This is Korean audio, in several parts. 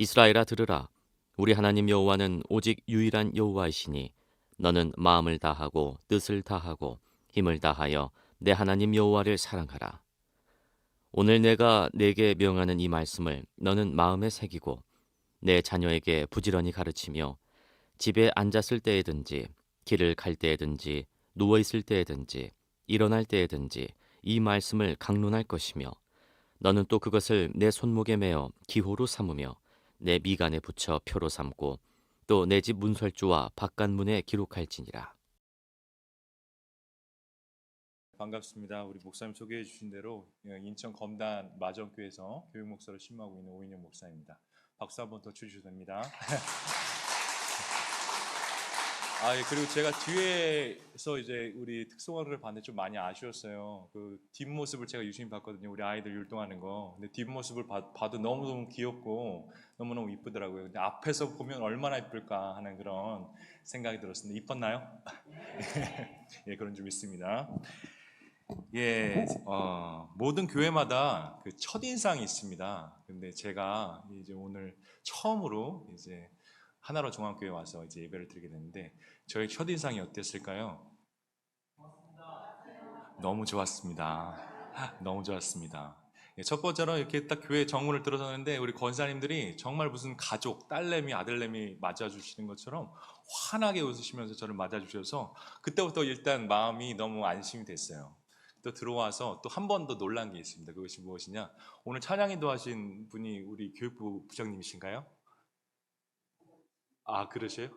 이스라엘아 들으라. 우리 하나님 여호와는 오직 유일한 여호와이시니 너는 마음을 다하고 뜻을 다하고 힘을 다하여 내 하나님 여호와를 사랑하라. 오늘 내가 내게 명하는 이 말씀을 너는 마음에 새기고 내 자녀에게 부지런히 가르치며 집에 앉았을 때에든지 길을 갈 때에든지 누워 있을 때에든지 일어날 때에든지 이 말씀을 강론할 것이며 너는 또 그것을 내 손목에 매어 기호로 삼으며 내 미간에 붙여 표로 삼고 또 내 집 문설주와 바깥문에 기록할지니라. 반갑습니다. 우리 목사님 소개해 주신 대로 인천 검단 마정교회에서 교육 목사로 신임하고 있는 오인영 목사입니다. 박수 한번 더 주셔도 됩니다. 그리고 제가 뒤에서 이제 우리 특성화를 봤는데 좀 많이 아쉬웠어요. 그 뒷모습을 제가 유심히 봤거든요. 우리 아이들 율동하는 거. 근데 뒷모습을 봐도 너무너무 귀엽고 너무너무 이쁘더라고요. 근데 앞에서 보면 얼마나 이쁠까 하는 그런 생각이 들었습니다. 이뻤나요? 예, 그런 좀 있습니다. 예, 모든 교회마다 그 첫인상이 있습니다. 근데 제가 이제 오늘 처음으로 이제 하나로 중앙교회 와서 이제 예배를 드리게 됐는데 저의 첫인상이 어땠을까요? 너무 좋았습니다. 너무 좋았습니다. 예, 첫 번째로 이렇게 딱 교회 정문을 들어서는데 우리 권사님들이 정말 무슨 가족, 딸내미, 아들내미 맞아주시는 것처럼 환하게 웃으시면서 저를 맞아주셔서 그때부터 일단 마음이 너무 안심이 됐어요. 또 들어와서 또 한 번 더 놀란 게 있습니다. 그것이 무엇이냐? 오늘 찬양인도 하신 분이 우리 교육부 부장님이신가요? 그러세요?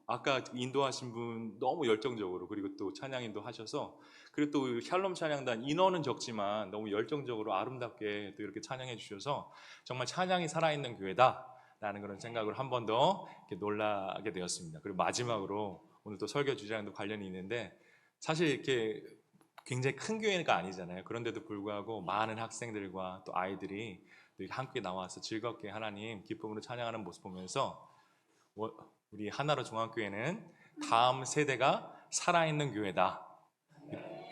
아까 인도하신 분 너무 열정적으로 그리고 또 찬양 인도하셔서 그리고 또 샬롬 찬양단 인원은 적지만 너무 열정적으로 아름답게 또 이렇게 찬양해 주셔서 정말 찬양이 살아있는 교회다라는 그런 생각을 한 번 더 놀라게 되었습니다. 그리고 마지막으로 오늘 또 설교 주제랑도 관련이 있는데 사실 이렇게 굉장히 큰 교회가 아니잖아요. 그런데도 불구하고 많은 학생들과 또 아이들이 또 함께 나와서 즐겁게 하나님 기쁨으로 찬양하는 모습 보면서 우리 하나로 중앙교회는 다음 세대가 살아있는 교회다.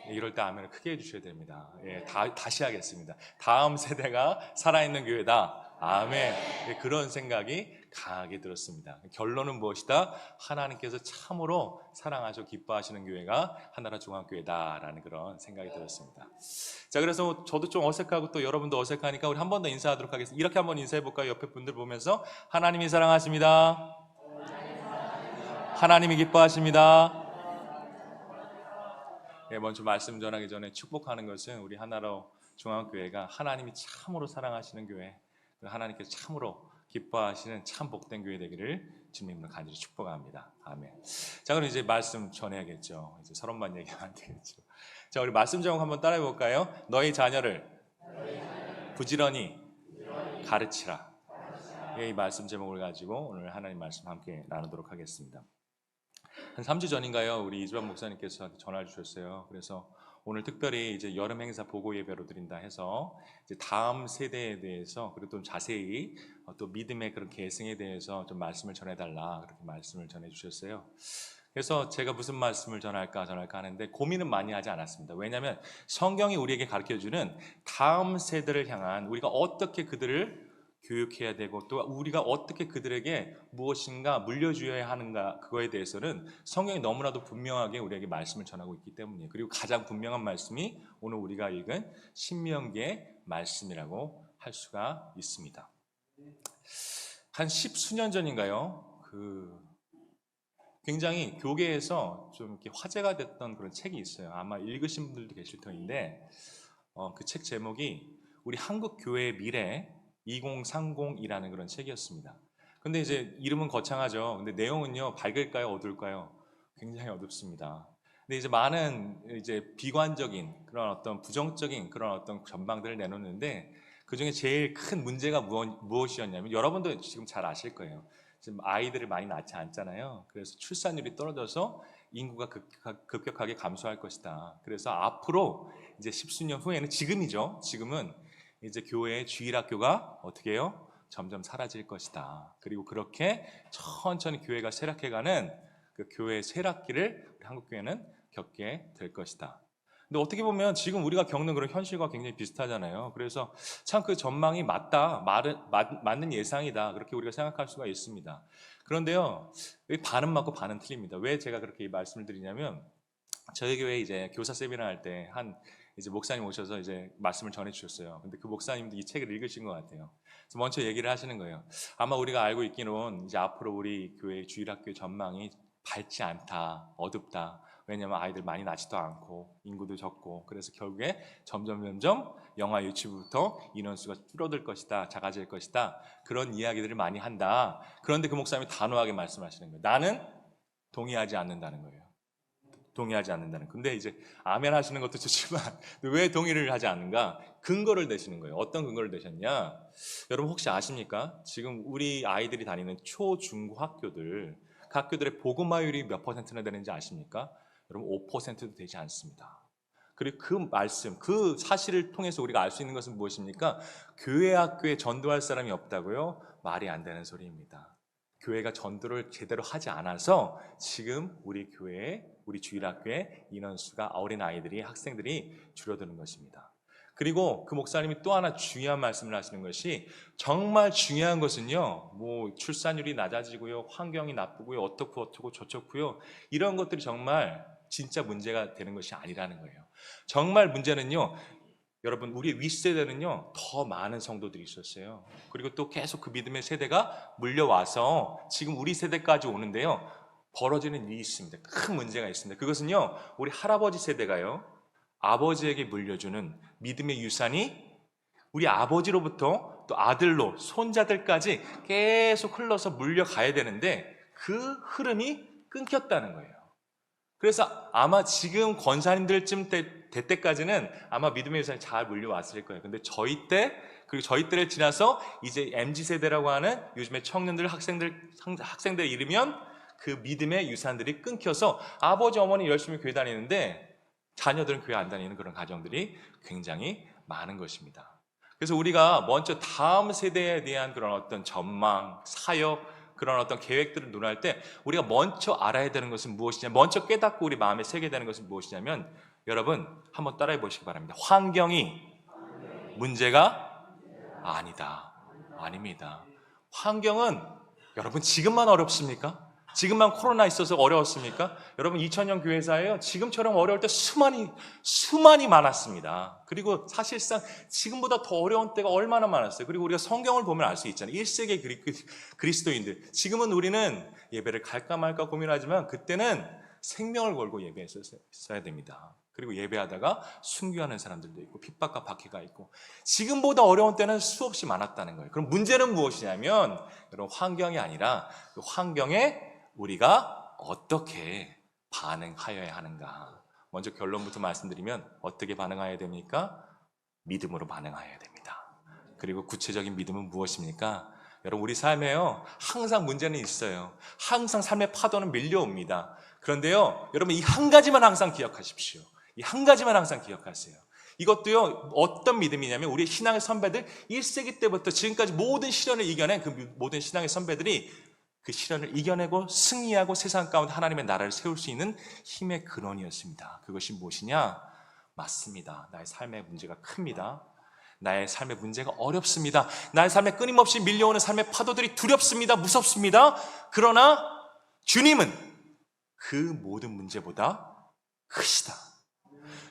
이럴 때 아멘을 크게 해주셔야 됩니다. 예, 다시 하겠습니다. 다음 세대가 살아있는 교회다. 아멘. 예, 그런 생각이 강하게 들었습니다. 결론은 무엇이다? 하나님께서 참으로 사랑하시고 기뻐하시는 교회가 하나로 중앙교회다라는 그런 생각이 들었습니다. 자, 그래서 저도 좀 어색하고 또 여러분도 어색하니까 우리 한 번 더 인사하도록 하겠습니다. 이렇게 한번 인사해 볼까요? 옆에 분들 보면서 하나님이 사랑하십니다. 하나님이 기뻐하십니다. 예, 먼저 말씀 전하기 전에 축복하는 것은 우리 하나로 중앙교회가 하나님이 참으로 사랑하시는 교회, 하나님께서 참으로 기뻐하시는 참 복된 교회 되기를 주님으로 간절히 축복합니다. 아멘. 자, 그럼 이제 말씀 전해야겠죠. 이제 서론만 얘기하면 안 되겠죠. 자, 우리 말씀 제목 한번 따라해 볼까요? 너희 자녀를 부지런히 가르치라. 이 말씀 제목을 가지고 오늘 하나님 말씀 함께 나누도록 하겠습니다. 한 3주 전인가요? 우리 이주환 목사님께서 전화를 주셨어요. 그래서 오늘 특별히 이제 여름 행사 보고 예배로 드린다 해서 이제 다음 세대에 대해서 그리고 또 자세히 또 믿음의 그런 계승에 대해서 좀 말씀을 전해달라 그렇게 말씀을 전해주셨어요. 그래서 제가 무슨 말씀을 전할까 하는데 고민은 많이 하지 않았습니다. 왜냐하면 성경이 우리에게 가르쳐주는 다음 세대를 향한 우리가 어떻게 그들을 교육해야 되고 또 우리가 어떻게 그들에게 무엇인가 물려주어야 하는가 그거에 대해서는 성경이 너무나도 분명하게 우리에게 말씀을 전하고 있기 때문이에요. 그리고 가장 분명한 말씀이 오늘 우리가 읽은 신명기의 말씀이라고 할 수가 있습니다. 한 10수년 전인가요? 굉장히 교계에서 좀 이렇게 화제가 됐던 그런 책이 있어요. 아마 읽으신 분들도 계실 터인데 그 책 제목이 우리 한국 교회의 미래 2030이라는 그런 책이었습니다. 근데 이제 이름은 거창하죠. 근데 내용은요, 밝을까요, 어두울까요? 굉장히 어둡습니다. 근데 이제 많은 이제 비관적인 그런 어떤 부정적인 그런 어떤 전망들을 내놓는데 그 중에 제일 큰 문제가 무엇이었냐면 여러분도 지금 잘 아실 거예요. 지금 아이들을 많이 낳지 않잖아요. 그래서 출산율이 떨어져서 인구가 급격하게 감소할 것이다. 그래서 앞으로 이제 10수년 후에는 지금이죠. 지금은 이제 교회의 주일학교가 어떻게 해요? 점점 사라질 것이다. 그리고 그렇게 천천히 교회가 쇠락해가는 그 교회의 쇠락기를 우리 한국교회는 겪게 될 것이다. 근데 어떻게 보면 지금 우리가 겪는 그런 현실과 굉장히 비슷하잖아요. 그래서 참 그 전망이 맞는 예상이다. 그렇게 우리가 생각할 수가 있습니다. 그런데요, 반은 맞고 반은 틀립니다. 왜 제가 그렇게 말씀을 드리냐면, 저희 교회 이제 교사 세미나 할 때 이제 목사님 오셔서 이제 말씀을 전해 주셨어요. 근데 그 목사님도 이 책을 읽으신 것 같아요. 그래서 먼저 얘기를 하시는 거예요. 아마 우리가 알고 있기로는 이제 앞으로 우리 교회 주일학교 전망이 밝지 않다, 어둡다. 왜냐하면 아이들 많이 낳지도 않고 인구도 적고, 그래서 결국에 점점 영아 유치부터 인원수가 줄어들 것이다, 작아질 것이다, 그런 이야기들을 많이 한다. 그런데 그 목사님이 단호하게 말씀하시는 거예요. 나는 동의하지 않는다는 거예요. 동의하지 않는다는. 근데 이제 아멘 하시는 것도 좋지만 왜 동의를 하지 않는가? 근거를 대시는 거예요. 어떤 근거를 대셨냐? 여러분 혹시 아십니까? 지금 우리 아이들이 다니는 초, 중고 학교들, 그 학교들의 복음화율이 몇 퍼센트나 되는지 아십니까? 여러분 5%도 되지 않습니다. 그리고 그 말씀, 그 사실을 통해서 우리가 알 수 있는 것은 무엇입니까? 교회 학교에 전도할 사람이 없다고요? 말이 안 되는 소리입니다. 교회가 전도를 제대로 하지 않아서 지금 우리 교회에, 우리 주일학교에 인원수가, 어린 아이들이, 학생들이 줄어드는 것입니다. 그리고 그 목사님이 또 하나 중요한 말씀을 하시는 것이, 정말 중요한 것은요, 뭐 출산율이 낮아지고요, 환경이 나쁘고요, 어떻고 저렇고요, 이런 것들이 정말 진짜 문제가 되는 것이 아니라는 거예요. 정말 문제는요, 여러분, 우리 윗세대는요 더 많은 성도들이 있었어요. 그리고 또 계속 그 믿음의 세대가 물려와서 지금 우리 세대까지 오는데요, 벌어지는 일이 있습니다. 큰 문제가 있습니다. 그것은요, 우리 할아버지 세대가요, 아버지에게 물려주는 믿음의 유산이 우리 아버지로부터 또 아들로, 손자들까지 계속 흘러서 물려가야 되는데, 그 흐름이 끊겼다는 거예요. 그래서 아마 지금 권사님들쯤 될 때까지는 아마 믿음의 유산이 잘 물려왔을 거예요. 근데 저희 때, 그리고 저희 때를 지나서 이제 MZ세대라고 하는 요즘에 청년들, 학생들 이르면 그 믿음의 유산들이 끊겨서 아버지, 어머니 열심히 교회 다니는데 자녀들은 교회 안 다니는 그런 가정들이 굉장히 많은 것입니다. 그래서 우리가 먼저 다음 세대에 대한 그런 어떤 전망, 사역, 그런 어떤 계획들을 논할 때 우리가 먼저 알아야 되는 것은 무엇이냐, 먼저 깨닫고 우리 마음에 새게 되는 것은 무엇이냐면, 여러분 한번 따라해 보시기 바랍니다. 환경이 문제가 아니다. 아닙니다. 환경은, 여러분 지금만 어렵습니까? 지금만 코로나 있어서 어려웠습니까? 여러분 2000년 교회사예요. 지금처럼 어려울 때 수많이 많았습니다. 그리고 사실상 지금보다 더 어려운 때가 얼마나 많았어요. 그리고 우리가 성경을 보면 알 수 있잖아요. 1세기 그리스도인들, 지금은 우리는 예배를 갈까 말까 고민하지만 그때는 생명을 걸고 예배했어야 됩니다. 그리고 예배하다가 순교하는 사람들도 있고 핍박과 박해가 있고, 지금보다 어려운 때는 수없이 많았다는 거예요. 그럼 문제는 무엇이냐면, 여러분 환경이 아니라 그 환경에 우리가 어떻게 반응하여야 하는가. 먼저 결론부터 말씀드리면 어떻게 반응해야 됩니까? 믿음으로 반응해야 됩니다. 그리고 구체적인 믿음은 무엇입니까? 여러분 우리 삶에요 항상 문제는 있어요. 항상 삶의 파도는 밀려옵니다. 그런데요 여러분 이 한 가지만 항상 기억하십시오. 이 한 가지만 항상 기억하세요. 이것도요 어떤 믿음이냐면, 우리 신앙의 선배들 1세기 때부터 지금까지 모든 시련을 이겨낸 그 모든 신앙의 선배들이 그 시련을 이겨내고 승리하고 세상 가운데 하나님의 나라를 세울 수 있는 힘의 근원이었습니다. 그것이 무엇이냐? 맞습니다. 나의 삶의 문제가 큽니다. 나의 삶의 문제가 어렵습니다. 나의 삶에 끊임없이 밀려오는 삶의 파도들이 두렵습니다. 무섭습니다. 그러나 주님은 그 모든 문제보다 크시다.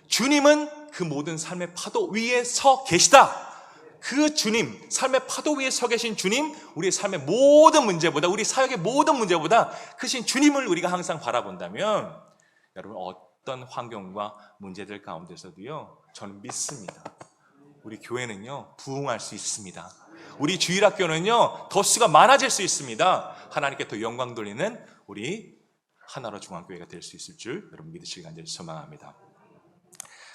주님은 그 모든 삶의 파도 위에 서 계시다. 그 주님, 삶의 파도 위에 서 계신 주님, 우리의 삶의 모든 문제보다, 우리 사역의 모든 문제보다 크신 주님을 우리가 항상 바라본다면, 여러분 어떤 환경과 문제들 가운데서도요 저는 믿습니다. 우리 교회는요 부흥할 수 있습니다. 우리 주일학교는요 더 수가 많아질 수 있습니다. 하나님께 더 영광 돌리는 우리 하나로 중앙교회가 될 수 있을 줄 여러분 믿으시길 간절히 소망합니다.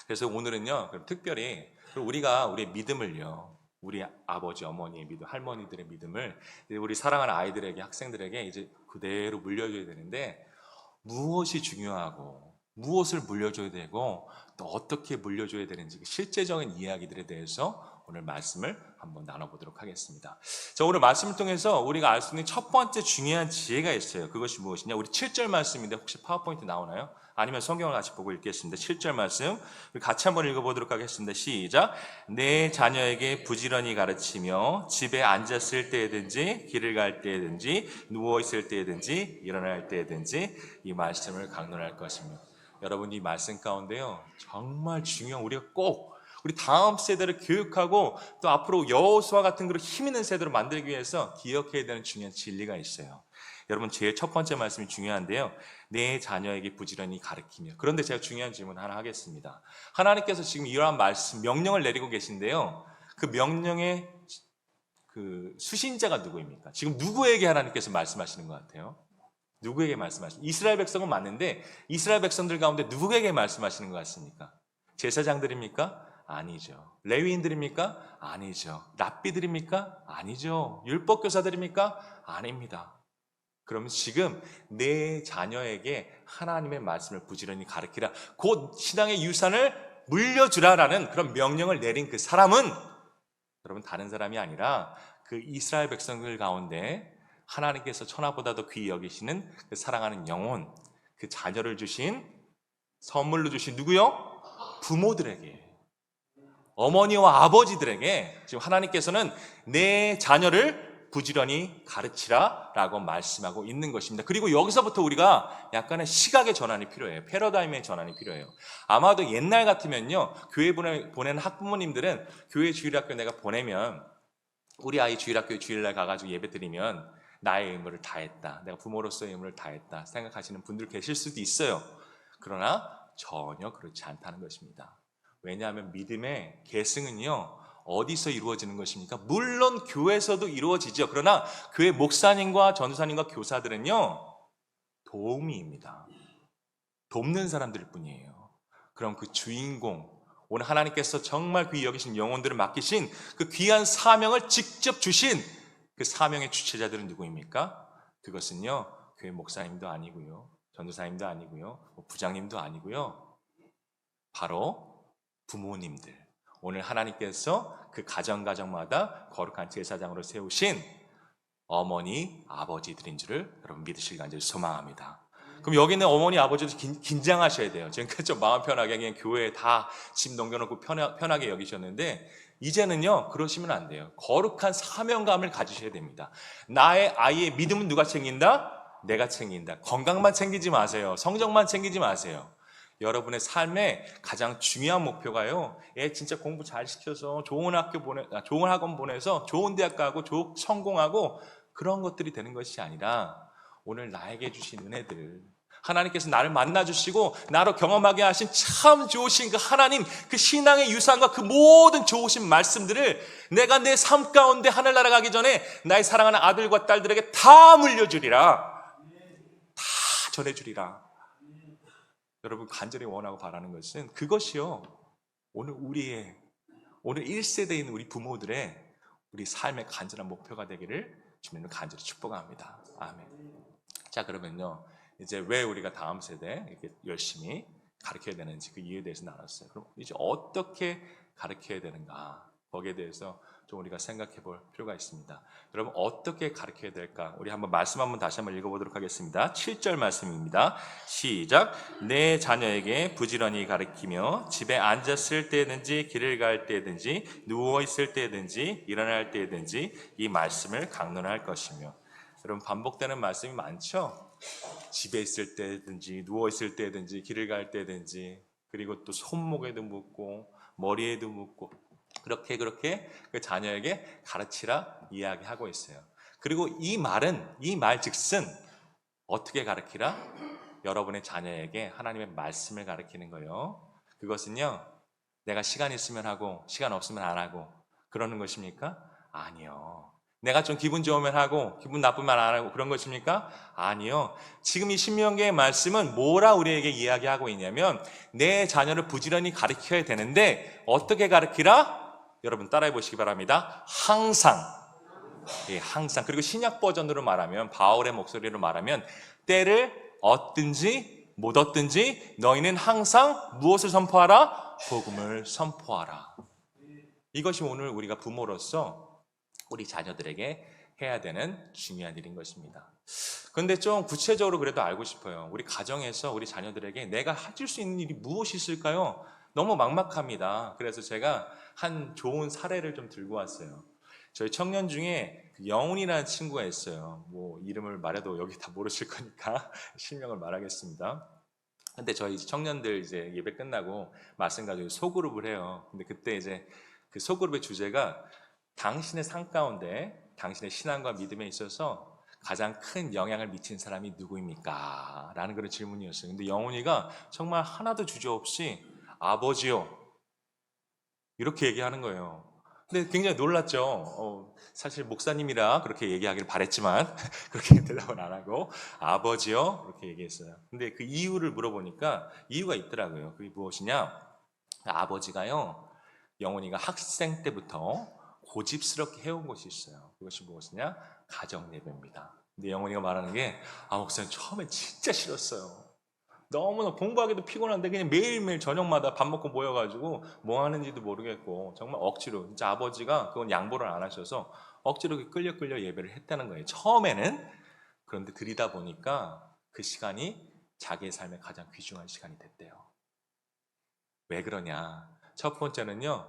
그래서 오늘은요 특별히 우리가 우리의 믿음을요, 우리 아버지, 어머니의 믿음, 할머니들의 믿음을 우리 사랑하는 아이들에게, 학생들에게 이제 그대로 물려줘야 되는데, 무엇이 중요하고 무엇을 물려줘야 되고 또 어떻게 물려줘야 되는지 실제적인 이야기들에 대해서 오늘 말씀을 한번 나눠보도록 하겠습니다. 자, 오늘 말씀을 통해서 우리가 알 수 있는 첫 번째 중요한 지혜가 있어요. 그것이 무엇이냐? 우리 7절 말씀인데 혹시 파워포인트 나오나요? 아니면 성경을 같이 보고 읽겠습니다. 7절 말씀 같이 한번 읽어보도록 하겠습니다. 시작. 내 자녀에게 부지런히 가르치며 집에 앉았을 때든지 길을 갈 때든지 누워있을 때든지 일어날 때든지 이 말씀을 강론할 것입니다. 여러분, 이 말씀 가운데요, 정말 중요한, 우리가 꼭 우리 다음 세대를 교육하고 또 앞으로 여호수아 같은 그런 힘 있는 세대로 만들기 위해서 기억해야 되는 중요한 진리가 있어요. 여러분, 제일 첫 번째 말씀이 중요한데요, 내 자녀에게 부지런히 가르치며. 그런데 제가 중요한 질문 하나 하겠습니다. 하나님께서 지금 이러한 말씀, 명령을 내리고 계신데요, 그 명령의 그 수신자가 누구입니까? 지금 누구에게 하나님께서 말씀하시는 것 같아요? 누구에게 말씀하시는? 이스라엘 백성은 맞는데 이스라엘 백성들 가운데 누구에게 말씀하시는 것 같습니까? 제사장들입니까? 아니죠. 레위인들입니까? 아니죠. 랍비들입니까? 아니죠. 율법교사들입니까? 아닙니다. 그러면 지금 내 자녀에게 하나님의 말씀을 부지런히 가르치라, 곧 신앙의 유산을 물려주라라는 그런 명령을 내린 그 사람은 여러분 다른 사람이 아니라 그 이스라엘 백성들 가운데 하나님께서 천하보다도 귀히 여기시는 그 사랑하는 영혼, 그 자녀를 주신, 선물로 주신 누구요? 부모들에게, 어머니와 아버지들에게 지금 하나님께서는 내 자녀를 부지런히 가르치라 라고 말씀하고 있는 것입니다. 그리고 여기서부터 우리가 약간의 시각의 전환이 필요해요. 패러다임의 전환이 필요해요. 아마도 옛날 같으면요, 교회 보내는 학부모님들은 교회 주일학교 내가 보내면, 우리 아이 주일학교에 주일날 가가지고 예배 드리면 나의 의무를 다했다, 내가 부모로서의 의무를 다했다 생각하시는 분들 계실 수도 있어요. 그러나 전혀 그렇지 않다는 것입니다. 왜냐하면 믿음의 계승은요, 어디서 이루어지는 것입니까? 물론 교회에서도 이루어지죠. 그러나 교회 목사님과 전도사님과 교사들은요, 도우미입니다. 돕는 사람들 뿐이에요. 그럼 그 주인공, 오늘 하나님께서 정말 귀히 여기신 영혼들을 맡기신 그 귀한 사명을 직접 주신 그 사명의 주체자들은 누구입니까? 그것은요, 교회 목사님도 아니고요, 전도사님도 아니고요, 부장님도 아니고요, 바로 부모님들. 오늘 하나님께서 그 가정마다 거룩한 제사장으로 세우신 어머니, 아버지들인 줄을 여러분 믿으시길 간절히 소망합니다. 그럼 여기 있는 어머니, 아버지도 긴장하셔야 돼요. 지금까지 좀 마음 편하게 그냥 교회에 다 집 넘겨놓고 편하게 여기셨는데, 이제는요 그러시면 안 돼요. 거룩한 사명감을 가지셔야 됩니다. 나의 아이의 믿음은 누가 챙긴다? 내가 챙긴다. 건강만 챙기지 마세요. 성적만 챙기지 마세요. 여러분의 삶의 가장 중요한 목표가요, 얘 진짜 공부 잘 시켜서 좋은 학원 보내서 좋은 대학 가고 성공하고 그런 것들이 되는 것이 아니라, 오늘 나에게 주신 은혜들, 하나님께서 나를 만나주시고 나로 경험하게 하신 참 좋으신 그 하나님, 그 신앙의 유산과 그 모든 좋으신 말씀들을 내가 내 삶 가운데 하늘나라 가기 전에 나의 사랑하는 아들과 딸들에게 다 물려주리라, 다 전해주리라. 여러분 간절히 원하고 바라는 것은 그것이요, 오늘 1세대인 우리 부모들의 우리 삶의 간절한 목표가 되기를 주님을 간절히 축복합니다. 아멘. 자, 그러면요, 이제 왜 우리가 다음 세대에 이렇게 열심히 가르쳐야 되는지 그 이유에 대해서 나눴어요. 그럼 이제 어떻게 가르쳐야 되는가, 거기에 대해서 좀 우리가 생각해 볼 필요가 있습니다. 여러분, 어떻게 가르쳐야 될까? 우리 한번 말씀 한번 다시 한번 읽어보도록 하겠습니다. 7절 말씀입니다. 시작. 내 자녀에게 부지런히 가르치며 집에 앉았을 때든지 길을 갈 때든지 누워있을 때든지 일어날 때든지 이 말씀을 강론할 것이며. 여러분, 반복되는 말씀이 많죠? 집에 있을 때든지 누워있을 때든지 길을 갈 때든지, 그리고 또 손목에도 묻고 머리에도 묻고, 그렇게 그 자녀에게 가르치라 이야기하고 있어요. 그리고 이 말 즉슨 어떻게 가르치라? 여러분의 자녀에게 하나님의 말씀을 가르치는 거예요. 그것은요, 내가 시간 있으면 하고 시간 없으면 안 하고 그러는 것입니까? 아니요. 내가 좀 기분 좋으면 하고 기분 나쁘면 안 하고 그런 것입니까? 아니요. 지금 이 신명기의 말씀은 뭐라 우리에게 이야기하고 있냐면, 내 자녀를 부지런히 가르쳐야 되는데 어떻게 가르치라? 여러분 따라해 보시기 바랍니다. 항상. 예, 항상. 그리고 신약 버전으로 말하면, 바울의 목소리로 말하면, 때를 얻든지 못 얻든지 너희는 항상 무엇을 선포하라? 복음을 선포하라. 이것이 오늘 우리가 부모로서 우리 자녀들에게 해야 되는 중요한 일인 것입니다. 그런데 좀 구체적으로 그래도 알고 싶어요. 우리 가정에서 우리 자녀들에게 내가 해줄 수 있는 일이 무엇이 있을까요? 너무 막막합니다. 그래서 제가 한 좋은 사례를 좀 들고 왔어요. 저희 청년 중에 영훈이라는 친구가 있어요. 뭐 이름을 말해도 여기 다 모르실 거니까 실명을 말하겠습니다. 근데 저희 청년들 이제 예배 끝나고 말씀 가지고 소그룹을 해요. 근데 그때 이제 그 소그룹의 주제가 당신의 삶 가운데 당신의 신앙과 믿음에 있어서 가장 큰 영향을 미친 사람이 누구입니까? 라는 그런 질문이었어요. 근데 영훈이가 정말 하나도 주저없이 아버지요. 이렇게 얘기하는 거예요. 근데 굉장히 놀랐죠. 사실 목사님이라 그렇게 얘기하기를 바랬지만 그렇게 대답을 안 하고 아버지요 그렇게 얘기했어요. 근데 그 이유를 물어보니까 이유가 있더라고요. 그게 무엇이냐? 아버지가요 영훈이가 학생 때부터 고집스럽게 해온 것이 있어요. 그것이 무엇이냐? 가정 예배입니다. 근데 영훈이가 말하는 게 목사님 처음에 진짜 싫었어요. 너무나 공부하기도 피곤한데 그냥 매일매일 저녁마다 밥 먹고 모여가지고 뭐 하는지도 모르겠고 정말 억지로 진짜 아버지가 그건 양보를 안 하셔서 억지로 끌려 예배를 했다는 거예요. 처음에는. 그런데 들이다 보니까 그 시간이 자기의 삶에 가장 귀중한 시간이 됐대요. 왜 그러냐? 첫 번째는요.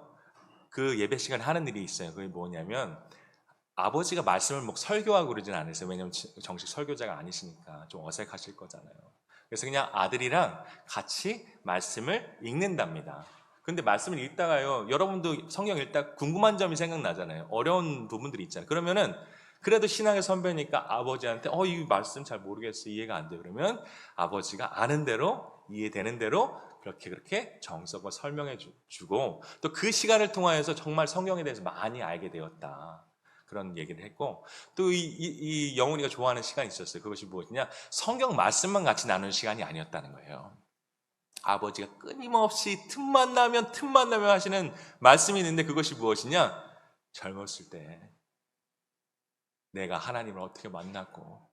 그 예배 시간에 하는 일이 있어요. 그게 뭐냐면 아버지가 말씀을 뭐 설교하고 그러진 않으세요. 왜냐면 정식 설교자가 아니시니까 좀 어색하실 거잖아요. 그래서 그냥 아들이랑 같이 말씀을 읽는답니다. 근데 말씀을 읽다가요, 여러분도 성경 읽다 궁금한 점이 생각나잖아요. 어려운 부분들이 있잖아요. 그러면은 그래도 신앙의 선배니까 아버지한테 이 말씀 잘 모르겠어, 이해가 안 돼. 그러면 아버지가 아는 대로 이해되는 대로 그렇게 정석을 설명해 주고 또 그 시간을 통하여서 정말 성경에 대해서 많이 알게 되었다. 그런 얘기를 했고 또 이 영훈이가 좋아하는 시간이 있었어요. 그것이 무엇이냐? 성경 말씀만 같이 나누는 시간이 아니었다는 거예요. 아버지가 끊임없이 틈만 나면 하시는 말씀이 있는데 그것이 무엇이냐? 젊었을 때 내가 하나님을 어떻게 만났고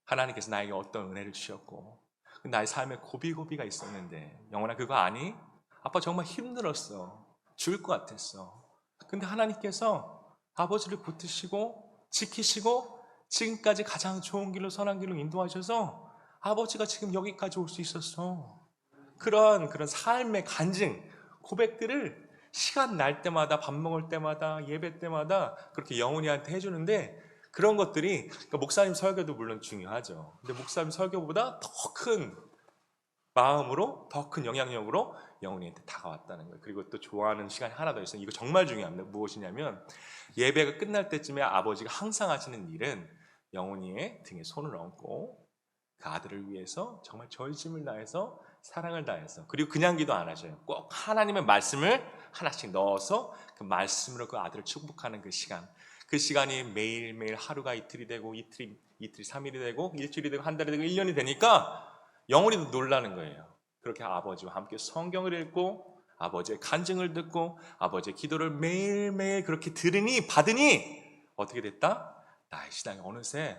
하나님께서 나에게 어떤 은혜를 주셨고 나의 삶에 고비고비가 있었는데 영훈아 그거 아니? 아빠 정말 힘들었어. 죽을 것 같았어. 근데 하나님께서 아버지를 붙드시고 지키시고 지금까지 가장 좋은 길로 선한 길로 인도하셔서 아버지가 지금 여기까지 올 수 있었어. 그런 삶의 간증, 고백들을 시간 날 때마다 밥 먹을 때마다 예배 때마다 그렇게 영훈이한테 해주는데 그런 것들이 그러니까 목사님 설교도 물론 중요하죠. 근데 목사님 설교보다 더 큰 마음으로 더 큰 영향력으로 영훈이한테 다가왔다는 거예요. 그리고 또 좋아하는 시간이 하나 더 있어요. 이거 정말 중요합니다. 무엇이냐면 예배가 끝날 때쯤에 아버지가 항상 하시는 일은 영훈이의 등에 손을 얹고 그 아들을 위해서 정말 절심을 다해서 사랑을 다해서 그리고 그냥 기도 안 하셔요. 꼭 하나님의 말씀을 하나씩 넣어서 그 말씀으로 그 아들을 축복하는 그 시간. 그 시간이 매일매일 하루가 이틀이 되고 이틀이 3일이 되고 일주일이 되고 한 달이 되고 1년이 되니까 영훈이도 놀라는 거예요. 그렇게 아버지와 함께 성경을 읽고 아버지의 간증을 듣고 아버지의 기도를 매일매일 그렇게 받으니 어떻게 됐다? 나의 신앙이 어느새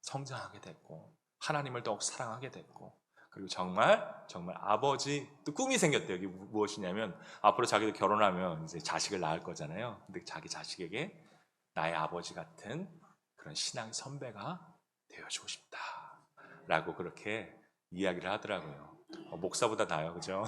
성장하게 됐고 하나님을 더욱 사랑하게 됐고 그리고 정말 아버지 또 꿈이 생겼대요. 이게 무엇이냐면 앞으로 자기도 결혼하면 이제 자식을 낳을 거잖아요. 근데 자기 자식에게 나의 아버지 같은 그런 신앙 선배가 되어주고 싶다라고 그렇게 이야기를 하더라고요. 목사보다 나아요, 그죠?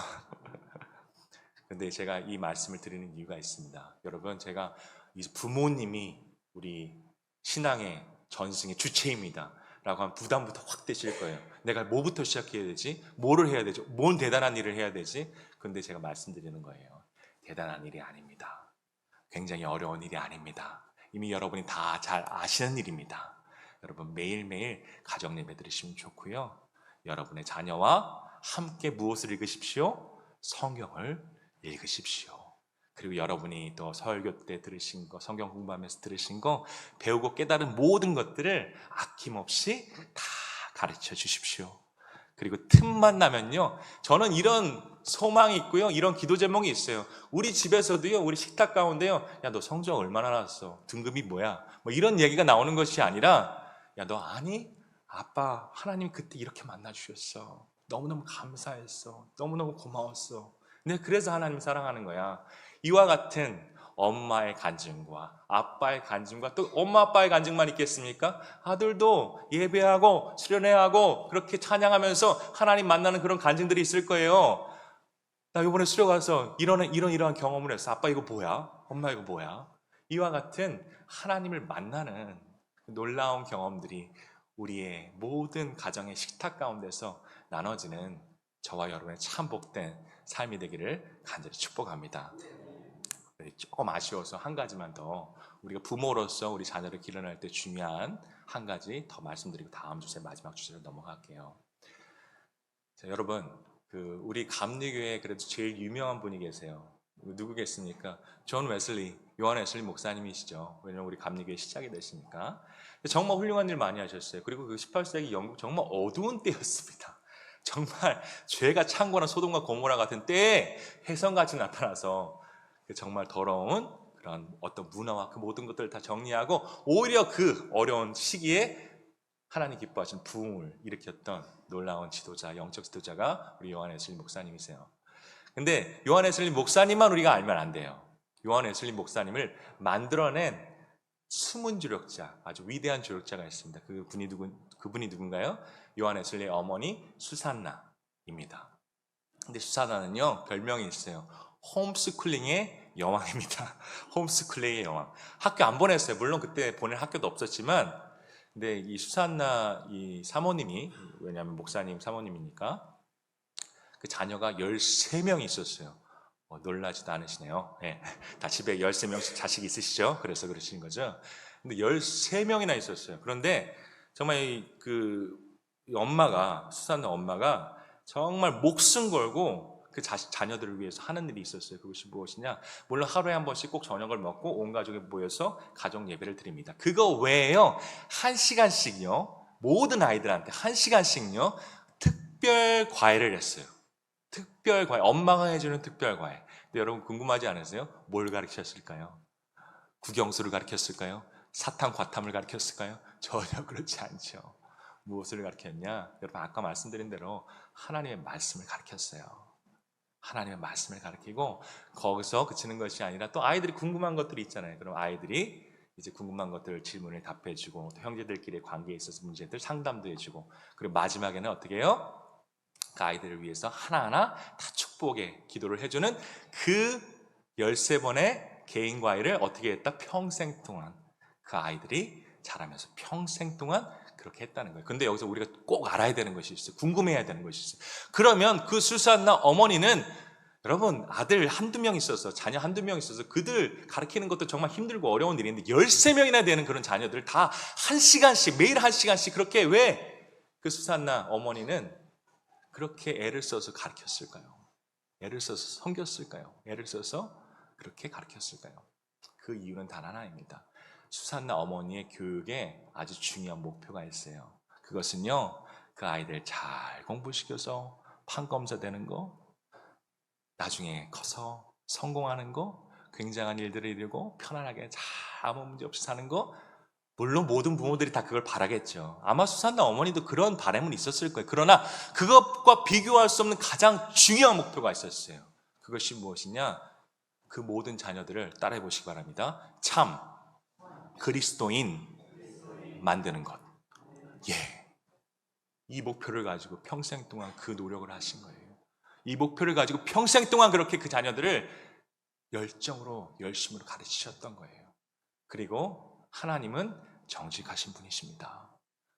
근데 제가 이 말씀을 드리는 이유가 있습니다. 여러분, 제가 이 부모님이 우리 신앙의 전승의 주체입니다. 라고 하면 부담부터 확 되실 거예요. 내가 뭐부터 시작해야 되지? 뭐를 해야 되죠? 뭔 대단한 일을 해야 되지? 근데 제가 말씀드리는 거예요. 대단한 일이 아닙니다. 굉장히 어려운 일이 아닙니다. 이미 여러분이 다 잘 아시는 일입니다. 여러분 매일매일 가정 예배 드리시면 좋고요. 여러분의 자녀와 함께 무엇을 읽으십시오? 성경을 읽으십시오. 그리고 여러분이 또 설교 때 들으신 거, 성경 공부하면서 들으신 거, 배우고 깨달은 모든 것들을 아낌없이 다 가르쳐 주십시오. 그리고 틈만 나면요, 저는 이런 소망이 있고요, 이런 기도 제목이 있어요. 우리 집에서도요, 우리 식탁 가운데요, 야, 너 성적 얼마나 나왔어? 등급이 뭐야? 뭐 이런 얘기가 나오는 것이 아니라, 야, 너 아니? 아빠, 하나님 그때 이렇게 만나주셨어. 너무너무 감사했어. 너무너무 고마웠어. 근데 그래서 하나님 사랑하는 거야. 이와 같은 엄마의 간증과 아빠의 간증과 또 엄마 아빠의 간증만 있겠습니까? 아들도 예배하고 수련회하고 그렇게 찬양하면서 하나님 만나는 그런 간증들이 있을 거예요. 나 이번에 수련 가서 이런 경험을 했어. 아빠 이거 뭐야? 엄마 이거 뭐야? 이와 같은 하나님을 만나는 놀라운 경험들이 우리의 모든 가정의 식탁 가운데서 나눠지는 저와 여러분의 참 복된 삶이 되기를 간절히 축복합니다. 조금 아쉬워서 한 가지만 더, 우리가 부모로서 우리 자녀를 기르는 때 중요한 한 가지 더 말씀드리고 다음 주제 마지막 주제로 넘어갈게요. 자, 여러분, 우리 감리교회에 그래도 제일 유명한 분이 계세요. 누구겠습니까? 존 웨슬리, 요한 웨슬리 목사님이시죠. 왜냐면 우리 감리교회 시작이 됐으니까. 정말 훌륭한 일 많이 하셨어요. 그리고 그 18세기 영국 정말 어두운 때였습니다. 정말 죄가 창궐한 소돔과 고모라 같은 때에 혜성같이 나타나서 정말 더러운 그런 어떤 문화와 그 모든 것들을 다 정리하고 오히려 그 어려운 시기에 하나님 기뻐하신 부흥을 일으켰던 놀라운 지도자, 영적 지도자가 우리 요한 웨슬리 목사님이세요. 근데 요한 웨슬리 목사님만 우리가 알면 안 돼요. 요한 웨슬리 목사님을 만들어낸 숨은 조력자, 아주 위대한 조력자가 있습니다. 그분이 누군가요? 요한 웨슬리의 어머니 수산나입니다. 근데 수산나는요, 별명이 있어요. 홈스쿨링의 여왕입니다. 홈스쿨링의 여왕. 학교 안 보냈어요. 물론 그때 보낼 학교도 없었지만, 근데 이 수산나 이 사모님이, 왜냐하면 목사님 사모님이니까, 그 자녀가 13명이 있었어요. 놀라지도 않으시네요. 네. 다 집에 13명씩 자식이 있으시죠? 그래서 그러시는 거죠. 근데 13명이나 있었어요. 그런데 정말 이 엄마가, 수산나 엄마가 정말 목숨 걸고 그 자녀들을 위해서 하는 일이 있었어요. 그것이 무엇이냐? 물론 하루에 한 번씩 꼭 저녁을 먹고 온 가족이 모여서 가족 예배를 드립니다. 그거 외에요, 1시간씩요, 모든 아이들한테 1시간씩요, 특별 과외를 했어요. 특별 과외, 엄마가 해주는 특별 과외. 근데 여러분 궁금하지 않으세요? 뭘 가르쳤을까요? 국영수를 가르쳤을까요? 사탐, 과탐을 가르쳤을까요? 전혀 그렇지 않죠. 무엇을 가르쳤냐? 여러분 아까 말씀드린 대로 하나님의 말씀을 가르쳤어요. 하나님의 말씀을 가르치고 거기서 그치는 것이 아니라 또 아이들이 궁금한 것들이 있잖아요. 그럼 아이들이 이제 궁금한 것들 질문을 답해주고 또 형제들끼리의 관계에 있어서 문제들 상담도 해주고, 그리고 마지막에는 어떻게 해요? 그 아이들을 위해서 하나하나 다 축복의 기도를 해주는 그 13번의 개인 과외를 어떻게 했다? 평생 동안 그 아이들이 자라면서 평생 동안 그렇게 했다는 거예요. 근데 여기서 우리가 꼭 알아야 되는 것이 있어요. 궁금해야 되는 것이 있어요. 그러면 그 수산나 어머니는, 여러분 아들 한두 명 있어서, 자녀 한두 명 있어서 그들 가르치는 것도 정말 힘들고 어려운 일인데 13명이나 되는 그런 자녀들을 다 1시간씩, 매일 1시간씩 그렇게 왜 그 수산나 어머니는 그렇게 애를 써서 가르쳤을까요? 애를 써서 섬겼을까요? 애를 써서 그렇게 가르쳤을까요? 그 이유는 단 하나입니다. 수산나 어머니의 교육에 아주 중요한 목표가 있어요. 그것은요, 그 아이들 잘 공부시켜서 판검사 되는 거, 나중에 커서 성공하는 거, 굉장한 일들을 이루고 편안하게 잘 아무 문제 없이 사는 거, 물론 모든 부모들이 다 그걸 바라겠죠. 아마 수산나 어머니도 그런 바람은 있었을 거예요. 그러나 그것과 비교할 수 없는 가장 중요한 목표가 있었어요. 그것이 무엇이냐? 그 모든 자녀들을 따라해 보시기 바랍니다. 참 그리스도인 만드는 것. 예. 이 목표를 가지고 평생 동안 그 노력을 하신 거예요. 이 목표를 가지고 평생 동안 그렇게 그 자녀들을 열정으로, 열심으로 가르치셨던 거예요. 그리고 하나님은 정직하신 분이십니다.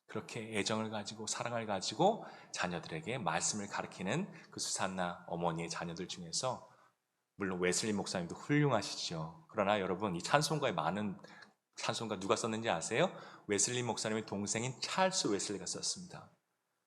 그렇게 애정을 가지고 사랑을 가지고 자녀들에게 말씀을 가르치는 그 수산나 어머니의 자녀들 중에서, 물론 웨슬리 목사님도 훌륭하시죠. 그러나 여러분, 이 찬송가에 많은 찬송가 누가 썼는지 아세요? 웨슬리 목사님의 동생인 찰스 웨슬리가 썼습니다.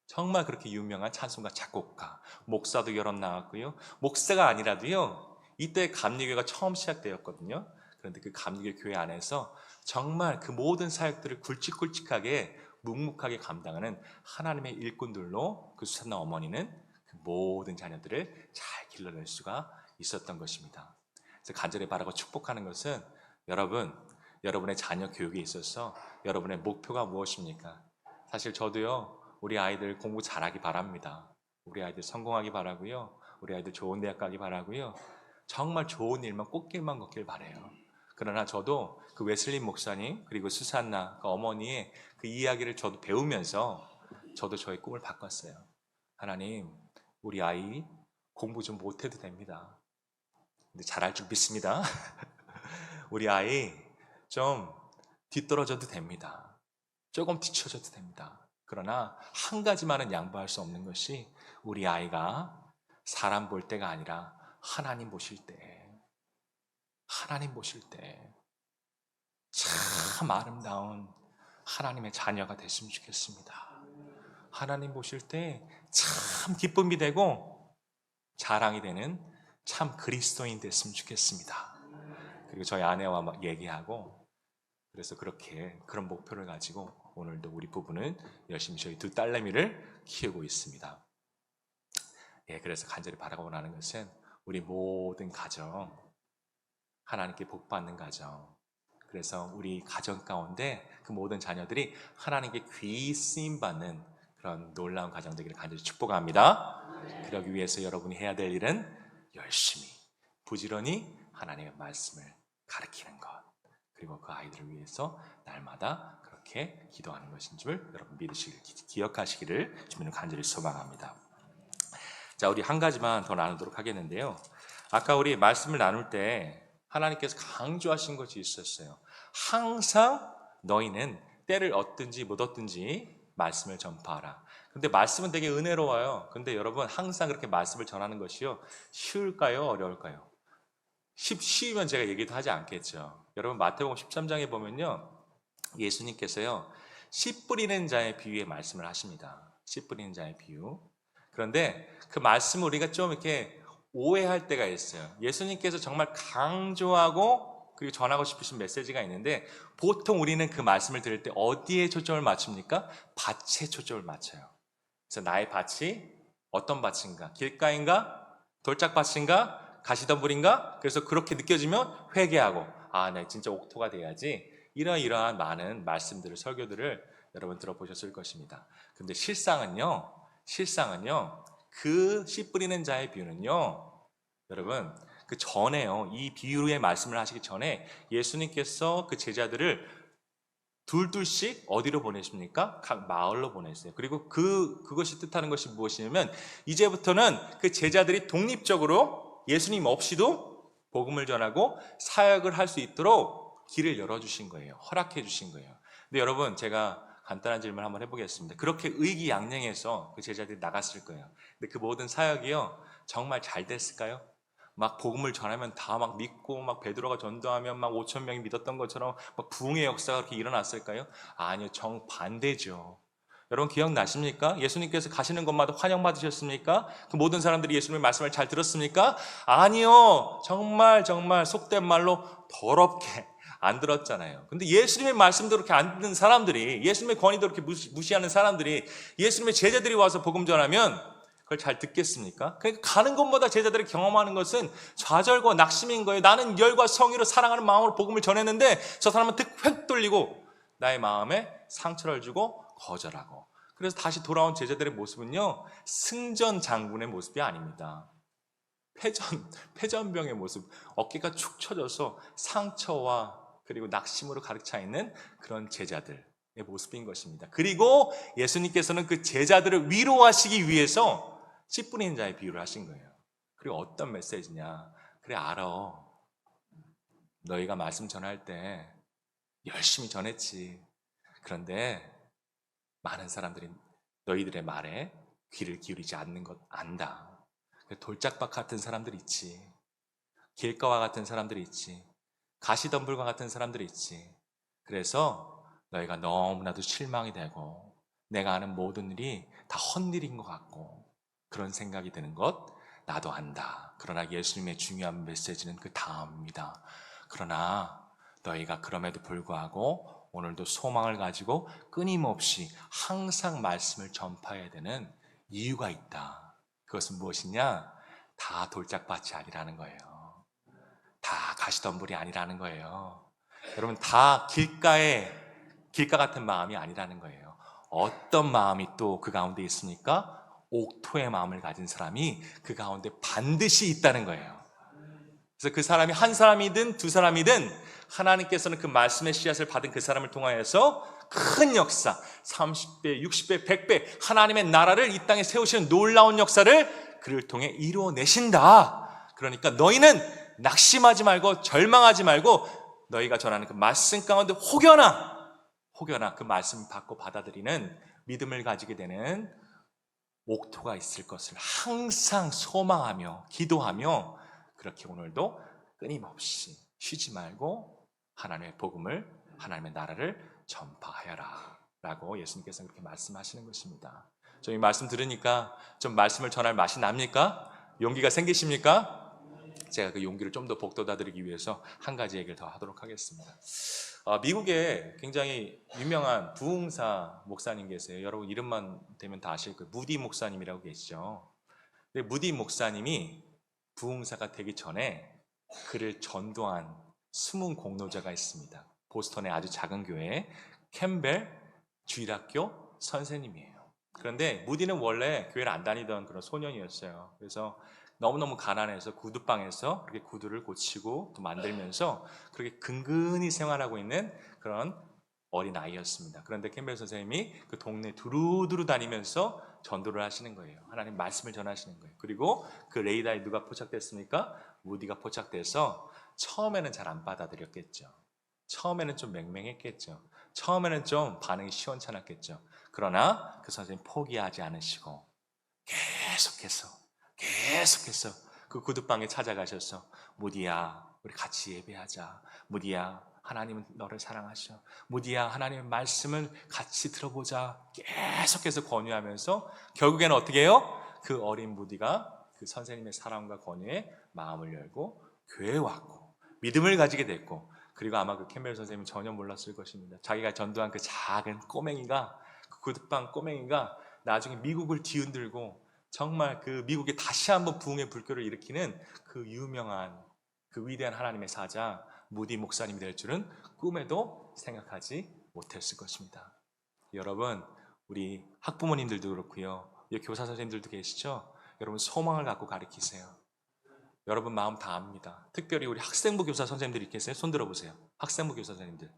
정말 그렇게 유명한 찬송가 작곡가, 목사도 여러 나왔고요. 목사가 아니라도요, 이때 감리교회가 처음 시작되었거든요. 그런데 그 감리교 교회 안에서 정말 그 모든 사역들을 굵직굵직하게 묵묵하게 감당하는 하나님의 일꾼들로 그 수산나 어머니는 그 모든 자녀들을 잘 길러낼 수가 있었던 것입니다. 그래서 간절히 바라고 축복하는 것은, 여러분의 자녀 교육에 있어서 여러분의 목표가 무엇입니까? 사실 저도요, 우리 아이들 공부 잘하기 바랍니다. 우리 아이들 성공하기 바라고요. 우리 아이들 좋은 대학 가기 바라고요. 정말 좋은 일만 꽃길만 걷길 바래요. 그러나 저도 그 웨슬리 목사님 그리고 수산나 그 어머니의 그 이야기를 저도 배우면서 저도 저의 꿈을 바꿨어요. 하나님, 우리 아이 공부 좀 못해도 됩니다. 근데 잘할 줄 믿습니다. 우리 아이 좀 뒤떨어져도 됩니다. 조금 뒤쳐져도 됩니다. 그러나 한 가지만은 양보할 수 없는 것이 우리 아이가 사람 볼 때가 아니라 하나님 보실 때, 하나님 보실 때 참 아름다운 하나님의 자녀가 됐으면 좋겠습니다. 하나님 보실 때 참 기쁨이 되고 자랑이 되는 참 그리스도인 됐으면 좋겠습니다. 그리고 저희 아내와 막 얘기하고 그래서 그런 목표를 가지고 오늘도 우리 부부는 열심히 저희 두 딸내미를 키우고 있습니다. 예, 그래서 간절히 바라고 하는 것은 우리 모든 가정 하나님께 복 받는 가정. 그래서 우리 가정 가운데 그 모든 자녀들이 하나님께 귀히 쓰임 받는 그런 놀라운 가정 되기를 간절히 축복합니다. 그러기 위해서 여러분이 해야 될 일은 열심히 부지런히 하나님의 말씀을 가르치는 것, 그리고 그 아이들을 위해서 날마다 그렇게 기도하는 것인 줄 여러분 믿으시길, 기억하시기를 주님은 간절히 소망합니다. 자, 우리 한 가지만 더 나누도록 하겠는데요. 아까 우리 말씀을 나눌 때 하나님께서 강조하신 것이 있었어요. 항상 너희는 때를 얻든지 못 얻든지 말씀을 전파하라. 근데 말씀은 되게 은혜로워요. 근데 여러분 항상 그렇게 말씀을 전하는 것이요, 쉬울까요? 어려울까요? 쉬우면 제가 얘기도 하지 않겠죠. 여러분 마태복음 13장에 보면요, 예수님께서요 씨 뿌리는 자의 비유의 말씀을 하십니다. 씨 뿌리는 자의 비유. 그런데 그 말씀을 우리가 좀 이렇게 오해할 때가 있어요. 예수님께서 정말 강조하고 그리고 전하고 싶으신 메시지가 있는데 보통 우리는 그 말씀을 들을 때 어디에 초점을 맞춥니까? 밭에 초점을 맞춰요. 그래서 나의 밭이 어떤 밭인가? 길가인가? 돌짝밭인가? 가시덤불인가? 그래서 그렇게 느껴지면 회개하고 내 진짜 옥토가 돼야지. 이러이러한 많은 말씀들을, 설교들을 여러분 들어보셨을 것입니다. 근데 실상은요 그 씨 뿌리는 자의 비유는요, 여러분 그 전에요, 이 비유의 말씀을 하시기 전에 예수님께서 그 제자들을 둘씩 어디로 보내십니까? 각 마을로 보냈어요. 그리고 그것이 뜻하는 것이 무엇이냐면 이제부터는 그 제자들이 독립적으로 예수님 없이도 복음을 전하고 사역을 할 수 있도록 길을 열어주신 거예요. 허락해 주신 거예요. 근데 여러분 제가 간단한 질문 한번 해보겠습니다. 그렇게 의기양양해서 그 제자들이 나갔을 거예요. 근데 그 모든 사역이요 정말 잘 됐을까요? 막 복음을 전하면 다 막 믿고 막 베드로가 전도하면 막 5천 명이 믿었던 것처럼 막 부흥의 역사가 그렇게 일어났을까요? 아니요, 정반대죠. 여러분 기억나십니까? 예수님께서 가시는 곳마다 환영받으셨습니까? 그 모든 사람들이 예수님의 말씀을 잘 들었습니까? 아니요, 정말 속된 말로 더럽게 안 들었잖아요. 근데 예수님의 말씀도 그렇게 안 듣는 사람들이, 예수님의 권위도 그렇게 무시하는 사람들이 예수님의 제자들이 와서 복음 전하면 그걸 잘 듣겠습니까? 그러니까 가는 곳마다 제자들이 경험하는 것은 좌절과 낙심인 거예요. 나는 열과 성의로 사랑하는 마음으로 복음을 전했는데 저 사람은 획 돌리고 나의 마음에 상처를 주고 거절하고. 그래서 다시 돌아온 제자들의 모습은요, 승전 장군의 모습이 아닙니다. 패전병의 모습, 어깨가 축 처져서 상처와 그리고 낙심으로 가득 차 있는 그런 제자들의 모습인 것입니다. 그리고 예수님께서는 그 제자들을 위로하시기 위해서 씨 뿌리는 자의 비유를 하신 거예요. 그리고 어떤 메시지냐? 그래, 알아. 너희가 말씀 전할 때 열심히 전했지. 그런데 많은 사람들이 너희들의 말에 귀를 기울이지 않는 것 안다. 돌짝밭 같은 사람들이 있지. 길가와 같은 사람들이 있지. 가시덤불과 같은 사람들이 있지. 그래서 너희가 너무나도 실망이 되고 내가 하는 모든 일이 다 헛일인 것 같고 그런 생각이 드는 것 나도 안다. 그러나 예수님의 중요한 메시지는 그 다음입니다. 그러나 너희가 그럼에도 불구하고 오늘도 소망을 가지고 끊임없이 항상 말씀을 전파해야 되는 이유가 있다. 그것은 무엇이냐? 다 돌짝밭이 아니라는 거예요. 다 가시덤불이 아니라는 거예요. 여러분 다 길가 같은 마음이 아니라는 거예요. 어떤 마음이 또 그 가운데 있습니까? 옥토의 마음을 가진 사람이 그 가운데 반드시 있다는 거예요. 그래서 그 사람이 한 사람이든 두 사람이든 하나님께서는 그 말씀의 씨앗을 받은 그 사람을 통하여서 큰 역사, 30배, 60배, 100배 하나님의 나라를 이 땅에 세우시는 놀라운 역사를 그를 통해 이루어내신다. 그러니까 너희는 낙심하지 말고 절망하지 말고 너희가 전하는 그 말씀 가운데 혹여나 그 말씀 받고 받아들이는 믿음을 가지게 되는 옥토가 있을 것을 항상 소망하며 기도하며 그렇게 오늘도 끊임없이 쉬지 말고 하나님의 복음을, 하나님의 나라를 전파하여라 라고 예수님께서 그렇게 말씀하시는 것입니다. 좀 이 말씀 들으니까 좀 말씀을 전할 맛이 납니까? 용기가 생기십니까? 제가 그 용기를 좀 더 복돋아드리기 위해서 한 가지 얘기를 더 하도록 하겠습니다. 미국에 굉장히 유명한 부흥사 목사님 계세요. 여러분 이름만 되면 다 아실 거예요. 무디 목사님이라고 계시죠. 근데 무디 목사님이 부흥사가 되기 전에 그를 전도한 숨은 공로자가 있습니다. 보스턴의 아주 작은 교회 캠벨 주일학교 선생님이에요. 그런데 무디는 원래 교회를 안 다니던 그런 소년이었어요. 그래서 너무너무 가난해서 구두방에서 그렇게 구두를 고치고 또 만들면서 그렇게 근근히 생활하고 있는 그런 어린아이였습니다. 그런데 캠벨 선생님이 그 동네 두루두루 다니면서 전도를 하시는 거예요. 하나님 말씀을 전하시는 거예요. 그리고 그 레이더에 누가 포착됐습니까? 무디가 포착돼서 처음에는 잘 안 받아들였겠죠. 처음에는 좀 맹맹했겠죠. 처음에는 좀 반응이 시원찮았겠죠. 그러나 그 선생님 포기하지 않으시고 계속해서 그 구두방에 찾아가셔서 무디야 우리 같이 예배하자. 무디야 하나님은 너를 사랑하셔. 무디야 하나님의 말씀을 같이 들어보자. 계속해서 권유하면서 결국에는 어떻게 해요? 그 어린 무디가 그 선생님의 사랑과 권유에 마음을 열고 교회에 왔고 믿음을 가지게 됐고 그리고 아마 그 캠벨 선생님은 전혀 몰랐을 것입니다. 자기가 전도한 그 작은 꼬맹이가 그 구두방 꼬맹이가 나중에 미국을 뒤흔들고 정말 그 미국에 다시 한번 부흥의 불교를 일으키는 그 유명한 그 위대한 하나님의 사자 무디 목사님이 될 줄은 꿈에도 생각하지 못했을 것입니다. 여러분 우리 학부모님들도 그렇고요. 여기 교사 선생님들도 계시죠? 여러분 소망을 갖고 가르치세요. 여러분 마음 다 압니다. 특별히 우리 학생부 교사 선생님들이 계세요. 손 들어보세요. 학생부 교사 선생님들.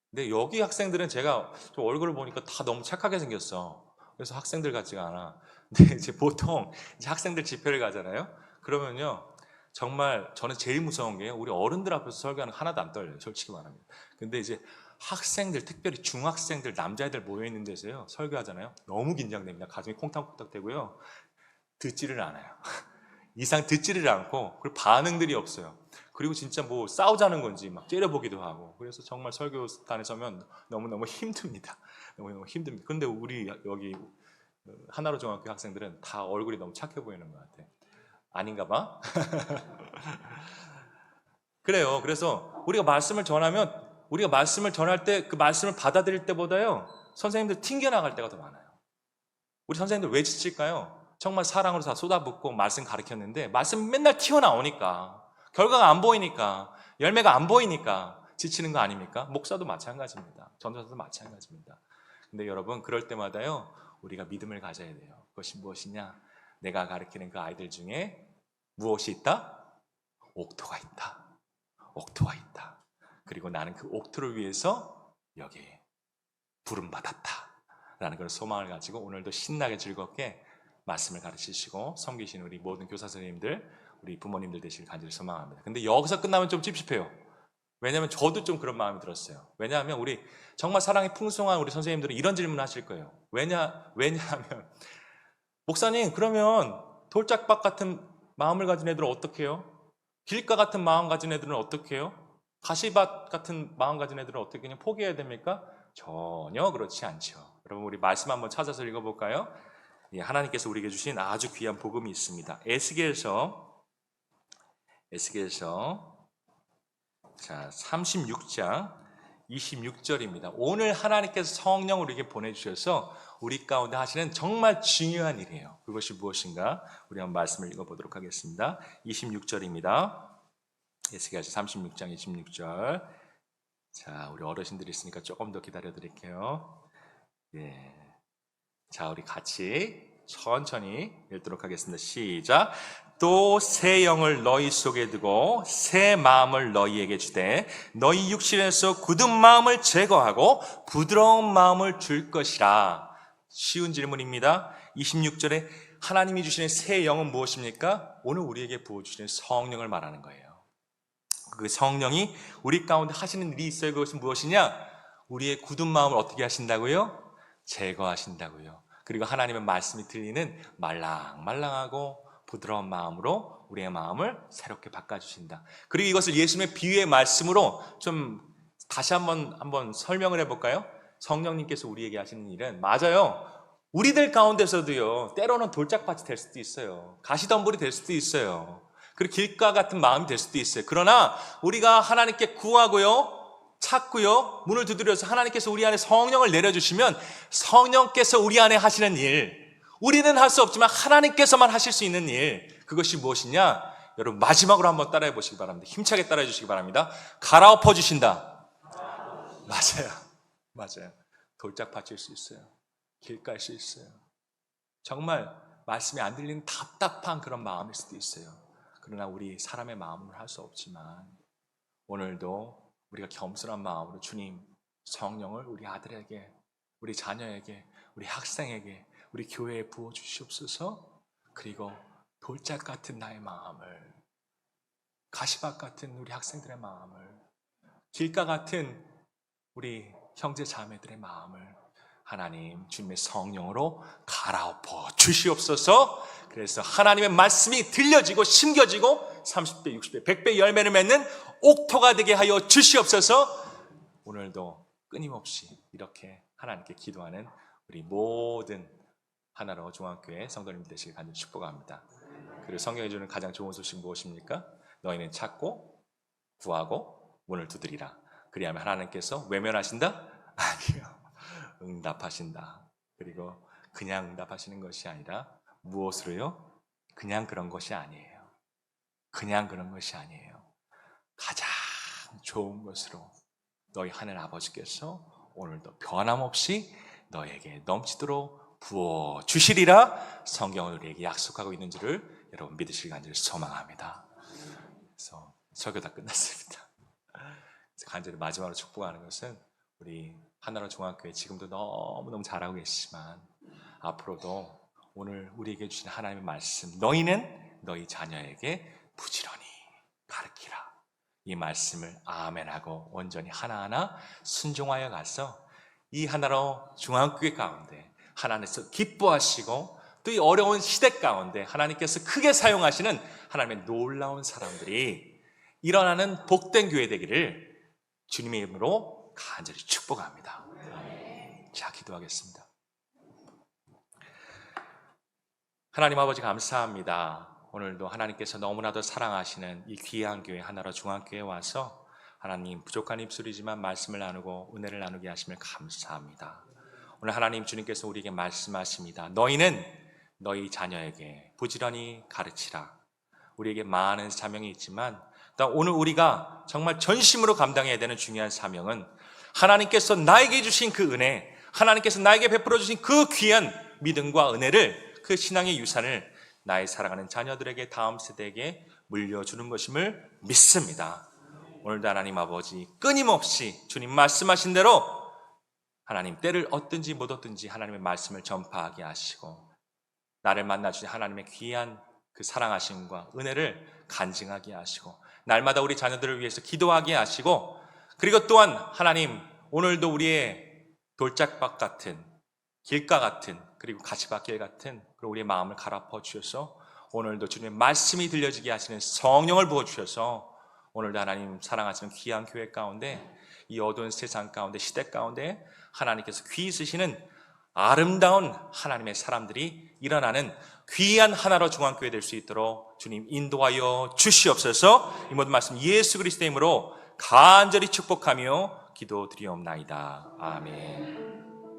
근데 여기 학생들은 제가 좀 얼굴을 보니까 다 너무 착하게 생겼어. 그래서 학생들 같지가 않아. 근데 이제 보통 이제 학생들 집회를 가잖아요. 그러면요. 정말 저는 제일 무서운 게 우리 어른들 앞에서 설교하는 거 하나도 안 떨려요. 솔직히 말하면. 근데 이제 학생들, 특별히 중학생들, 남자애들 모여있는 데서요. 설교하잖아요. 너무 긴장됩니다. 가슴이 콩닥콩닥 되고요. 듣지를 않아요. 이상 듣지를 않고 그리고 반응들이 없어요. 그리고 진짜 뭐 싸우자는 건지 막 째려보기도 하고 그래서 정말 설교단에 서면 너무너무 힘듭니다. 너무너무 힘듭니다. 근데 우리 여기 하나로 중학교 학생들은 다 얼굴이 너무 착해 보이는 것 같아. 아닌가 봐. 그래요. 그래서 우리가 말씀을 전하면 우리가 말씀을 전할 때 그 말씀을 받아들일 때보다요 선생님들 튕겨나갈 때가 더 많아요. 우리 선생님들 왜 지칠까요? 정말 사랑으로 다 쏟아붓고 말씀 가르쳤는데 말씀 맨날 튀어나오니까 결과가 안 보이니까 열매가 안 보이니까 지치는 거 아닙니까? 목사도 마찬가지입니다. 전도사도 마찬가지입니다. 근데 여러분 그럴 때마다요 우리가 믿음을 가져야 돼요. 그것이 무엇이냐? 내가 가르치는 그 아이들 중에 무엇이 있다? 옥토가 있다. 옥토가 있다. 그리고 나는 그 옥토를 위해서 여기에 부름받았다 라는 그런 소망을 가지고 오늘도 신나게 즐겁게 말씀을 가르치시고 섬기시는 우리 모든 교사 선생님들 우리 부모님들 되시길 간절히 소망합니다. 근데 여기서 끝나면 좀 찝찝해요. 왜냐하면 저도 좀 그런 마음이 들었어요. 왜냐하면 우리 정말 사랑이 풍성한 우리 선생님들은 이런 질문을 하실 거예요. 왜냐하면 목사님 그러면 돌짝박 같은 마음을 가진 애들은 어떻게 해요? 길가 같은 마음 가진 애들은 어떻게 해요? 가시밭 같은 마음 가진 애들은 어떻게 그냥 포기해야 됩니까? 전혀 그렇지 않죠. 여러분 우리 말씀 한번 찾아서 읽어볼까요? 예, 하나님께서 우리에게 주신 아주 귀한 복음이 있습니다. 에스겔서 자 36장 26절입니다. 오늘 하나님께서 성령을 우리에게 보내주셔서 우리 가운데 하시는 정말 중요한 일이에요. 그것이 무엇인가? 우리 한번 말씀을 읽어보도록 하겠습니다. 26절입니다. 에스겔서 36장 26절. 자, 우리 어르신들이 있으니까 조금 더 기다려 드릴게요. 예. 자, 우리 같이 천천히 읽도록 하겠습니다. 시작. 또 새 영을 너희 속에 두고 새 마음을 너희에게 주되 너희 육신에서 굳은 마음을 제거하고 부드러운 마음을 줄 것이라. 쉬운 질문입니다. 26절에 하나님이 주시는 새 영은 무엇입니까? 오늘 우리에게 부어주시는 성령을 말하는 거예요. 그 성령이 우리 가운데 하시는 일이 있어요. 그것은 무엇이냐? 우리의 굳은 마음을 어떻게 하신다고요? 제거하신다고요. 그리고 하나님의 말씀이 들리는 말랑말랑하고 부드러운 마음으로 우리의 마음을 새롭게 바꿔주신다. 그리고 이것을 예수님의 비유의 말씀으로 좀 다시 한번 설명을 해볼까요? 성령님께서 우리에게 하시는 일은 맞아요. 우리들 가운데서도요, 때로는 돌짝밭이 될 수도 있어요. 가시덤불이 될 수도 있어요. 그리고 길가 같은 마음이 될 수도 있어요. 그러나 우리가 하나님께 구하고요, 찾고요, 문을 두드려서 하나님께서 우리 안에 성령을 내려주시면 성령께서 우리 안에 하시는 일, 우리는 할 수 없지만 하나님께서만 하실 수 있는 일, 그것이 무엇이냐? 여러분 마지막으로 한번 따라해 보시기 바랍니다. 힘차게 따라해 주시기 바랍니다. 갈아엎어 주신다. 맞아요. 돌짝밭일 수 있어요. 길가일 수 있어요. 정말 말씀이 안 들리는 답답한 그런 마음일 수도 있어요. 그러나 우리 사람의 마음으로 할 수 없지만 오늘도 우리가 겸손한 마음으로 주님 성령을 우리 아들에게, 우리 자녀에게, 우리 학생에게, 우리 교회에 부어주시옵소서. 그리고 돌짝 같은 나의 마음을, 가시밭 같은 우리 학생들의 마음을, 길가 같은 우리 형제 자매들의 마음을 하나님 주님의 성령으로 갈아엎어 주시옵소서. 그래서 하나님의 말씀이 들려지고 심겨지고 30배, 60배, 100배 열매를 맺는 옥토가 되게 하여 주시옵소서. 오늘도 끊임없이 이렇게 하나님께 기도하는 우리 모든 하나로 중앙교회 성도님 되시길 간절히 축복합니다. 그리고 성경이 주는 가장 좋은 소식 무엇입니까? 너희는 찾고 구하고 문을 두드리라. 그리하면 하나님께서 외면하신다? 아니요. 응답하신다. 그리고 그냥 응답하시는 것이 아니라 무엇으로요? 그냥 그런 것이 아니에요. 그냥 그런 것이 아니에요. 가장 좋은 것으로 너희 하늘 아버지께서 오늘도 변함없이 너에게 넘치도록 부어주시리라 성경은 우리에게 약속하고 있는 줄을 여러분 믿으시길 간절히 소망합니다. 그래서 설교 다 끝났습니다. 간절히 마지막으로 축복하는 것은 우리 하나로 중앙교회 지금도 너무너무 잘하고 계시지만 앞으로도 오늘 우리에게 주신 하나님의 말씀, 너희는 너희 자녀에게 부지런히 가르치라. 이 말씀을 아멘하고 온전히 하나하나 순종하여 가서 이 하나로 중앙교회 가운데 하나님께서 기뻐하시고 또 이 어려운 시대 가운데 하나님께서 크게 사용하시는 하나님의 놀라운 사람들이 일어나는 복된 교회 되기를 주님의 이름으로 간절히 축복합니다. 자, 기도하겠습니다. 하나님 아버지 감사합니다. 오늘도 하나님께서 너무나도 사랑하시는 이 귀한 교회 하나로 중앙교회에 와서 하나님 부족한 입술이지만 말씀을 나누고 은혜를 나누게 하심을 감사합니다. 오늘 하나님 주님께서 우리에게 말씀하십니다. 너희는 너희 자녀에게 부지런히 가르치라. 우리에게 많은 사명이 있지만 오늘 우리가 정말 전심으로 감당해야 되는 중요한 사명은 하나님께서 나에게 주신 그 은혜, 하나님께서 나에게 베풀어 주신 그 귀한 믿음과 은혜를, 그 신앙의 유산을 나의 사랑하는 자녀들에게, 다음 세대에게 물려주는 것임을 믿습니다. 오늘도 하나님 아버지 끊임없이 주님 말씀하신 대로 하나님 때를 얻든지 못 얻든지 하나님의 말씀을 전파하게 하시고 나를 만나주신 하나님의 귀한 그 사랑하심과 은혜를 간증하게 하시고 날마다 우리 자녀들을 위해서 기도하게 하시고 그리고 또한 하나님 오늘도 우리의 돌짝밭 같은 길가 같은 그리고 가시밭길 같은 그리고 우리의 마음을 갈아엎어 주셔서 오늘도 주님의 말씀이 들려지게 하시는 성령을 부어주셔서 오늘도 하나님 사랑하시는 귀한 교회 가운데 이 어두운 세상 가운데 시대 가운데 하나님께서 귀 쓰시는 아름다운 하나님의 사람들이 일어나는 귀한 하나로 중앙교회 될 수 있도록 주님 인도하여 주시옵소서. 이 모든 말씀 예수 그리스도의 이름으로 간절히 축복하며 기도드리옵나이다. 아멘.